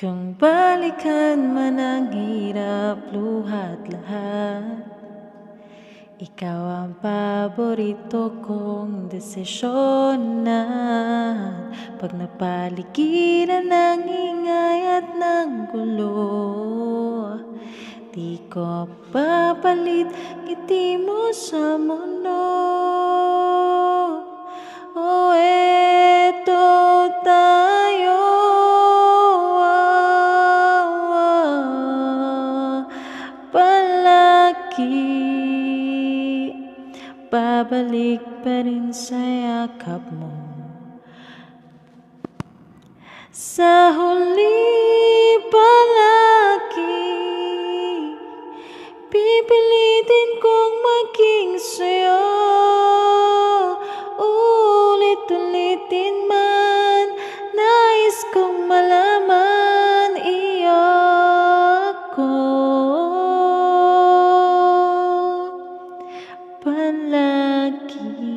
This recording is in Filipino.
Kung balikan man ang hirap, luha't lahat, ikaw ang paborito kong desisyon na pag napaligiran ng ingay at ng gulo, di ko papalit ngiti mo sa mundo. O eto tayo, palagi babalik pa rin sa yakap mo. Sa huli palagi pipilitin kong maging sa'yo. Ulit-ulitin man, nais kong malaman iyo ko. Palagi